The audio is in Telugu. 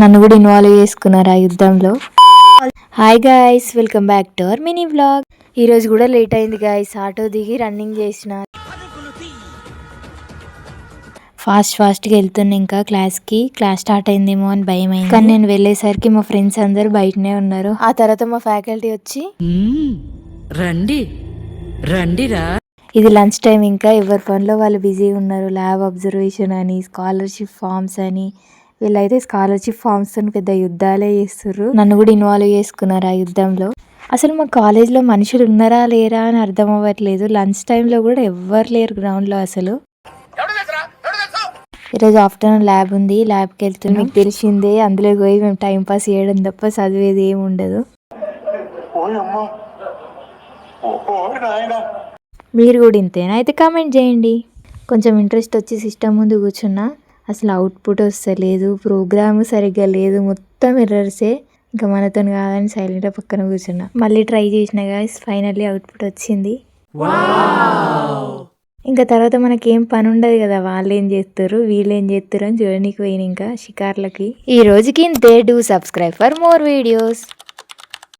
నన్ను కూడా ఇన్వాల్వ్ చేసుకున్నారు ఆ యుద్ధంలో. Hi guys, welcome back to our mini vlog. ఈరోజు కూడా లేట్ అయింది గాయ్స్. ఆటో దిగి రన్నింగ్ చేసిన, ఫాస్ట్గా వెళ్తున్నా. ఇంకా క్లాస్ స్టార్ట్ అయిందేమో అని భయం అయింది. కానీ నేను వెళ్ళేసరికి మా ఫ్రెండ్స్ అందరు బయటనే ఉన్నారు. ఆ తర్వాత మా ఫ్యాకల్టీ వచ్చి రండి రండిరా. ఇది లంచ్ టైం, ఇంకా ఎవరి పనిలో వాళ్ళు బిజీ ఉన్నారు. ల్యాబ్ అబ్జర్వేషన్ అని, స్కాలర్షిప్ ఫార్మ్స్ అని. వీళ్ళైతే స్కాలర్షిప్ ఫార్మ్స్ తో పెద్ద యుద్ధాలే చేస్తుర్రు. నన్ను కూడా ఇన్వాల్వ్ చేసుకున్నారు ఆ యుద్ధంలో. అసలు మా కాలేజ్లో మనుషులు ఉన్నారా లేరా అని అర్థం అవ్వట్లేదు. లంచ్ టైంలో కూడా ఎవ్వరు లేరు గ్రౌండ్లో అసలు. ఈరోజు ఆఫ్టర్నూన్ ల్యాబ్ ఉంది, ల్యాబ్కి వెళ్తున్నాం. మీకు తెలిసిందే, అందులో పోయి మేము టైం పాస్ చేయడం తప్ప చదివేది ఏమి ఉండదు. మీరు కూడా ఇంతేనా? అయితే కామెంట్ చేయండి. కొంచెం ఇంట్రెస్ట్ వచ్చి సిస్టమ్ ముందు కూర్చున్నా. అసలు అవుట్పుట్ వస్తలేదు, ప్రోగ్రామ్ సరిగ్గా లేదు, మొత్తం ఎర్రర్సే. ఇంకా మనతో కాదని సైలెంట్గా పక్కన కూర్చున్నా. మళ్ళీ ట్రై చేసిన గాయ్స్, ఫైనల్లీ అవుట్పుట్ వచ్చింది. ఇంకా తర్వాత మనకేం పని ఉండదు కదా, వాళ్ళు ఏం చేస్తారు వీళ్ళు ఏం చేస్తారు అని చూడడానికి పోయిన ఇంకా షికార్లకి. ఈ రోజుకి ఇంతే. Do subscribe for more videos.